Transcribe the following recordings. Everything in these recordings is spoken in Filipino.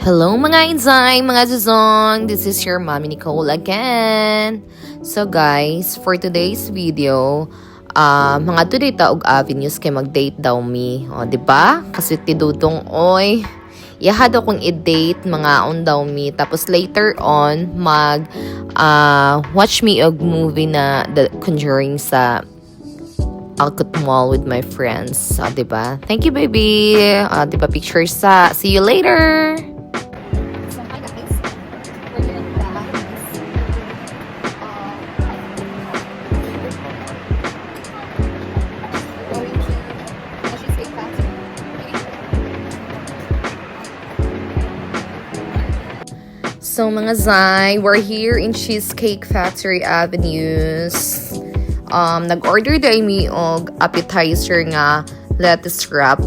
Hello mga Inzay, mga Zuzong! This is your Mommy Nicole again. So guys, for today's video, mga today taog avenues kay mag-date daw me. O, diba? Kasi tidudong oy, yahad akong i-date mga on daw me. Tapos later on, watch me og movie na The Conjuring sa Alcott Mall with my friends. Diba? Thank you, baby. Diba, pictures sa. See you later! So hi guys, we're here at the going to the Cheesecake Factory. So mga Zay, we're here in Cheesecake Factory Avenues. Nag-order day mi og appetizer nga lettuce wrap.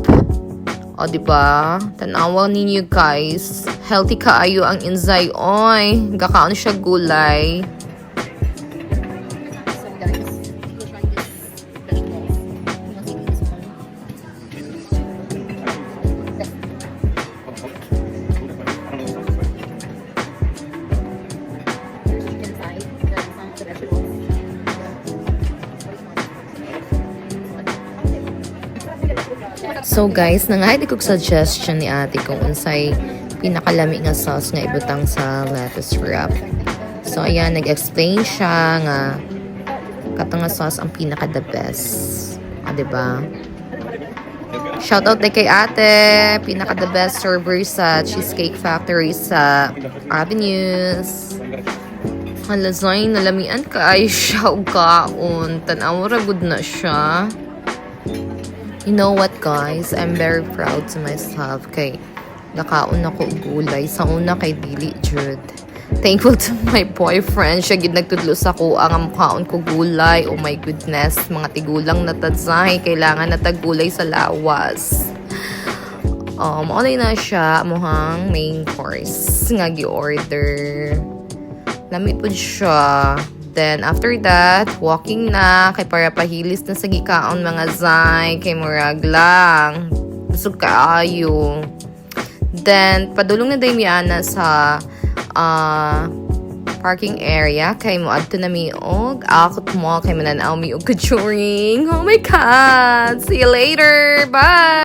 O diba? Tanawa ninyo guys. Healthy kaayo ang Inzay oy. Gakaon siya gulay. So guys, we'll try this vegetables. You want to see this one? There's chicken inside. There's some of the vegetables. So guys, nangahid kog suggestion ni ate kung unsay pinakalami nga sauce nga ibutang sa lettuce wrap. So ayan, nag-explain siya nga kato nga sauce ang pinaka the best. Diba? Shout out kay ate, pinaka the best server sa Cheesecake Factory sa Avenues. Hala Zoy, nalamian ka ay siya og kaon. Tanaw ra gud na siya. You know what guys, I'm very proud to myself kay nakaon ako og gulay sa una kay dili jud. Thankful to my boyfriend, siya gid nagtudlo sa ko ang mukhaon ko gulay. Oh my goodness, mga tigulang na tadzay, kailangan na tagulay sa lawas. Maulay na siya mohang main course nga gi-order. Lami pud siya. Then, after that, walking na, kay para pahilis na sa gikaon mga Zay, kay murag lang. Busog kaayo. Then, padulong na day miana sa parking area, kay mo adto na mi og Alcott Mall, kay mananaw mi og Conjuring. Oh my God! See you later! Bye!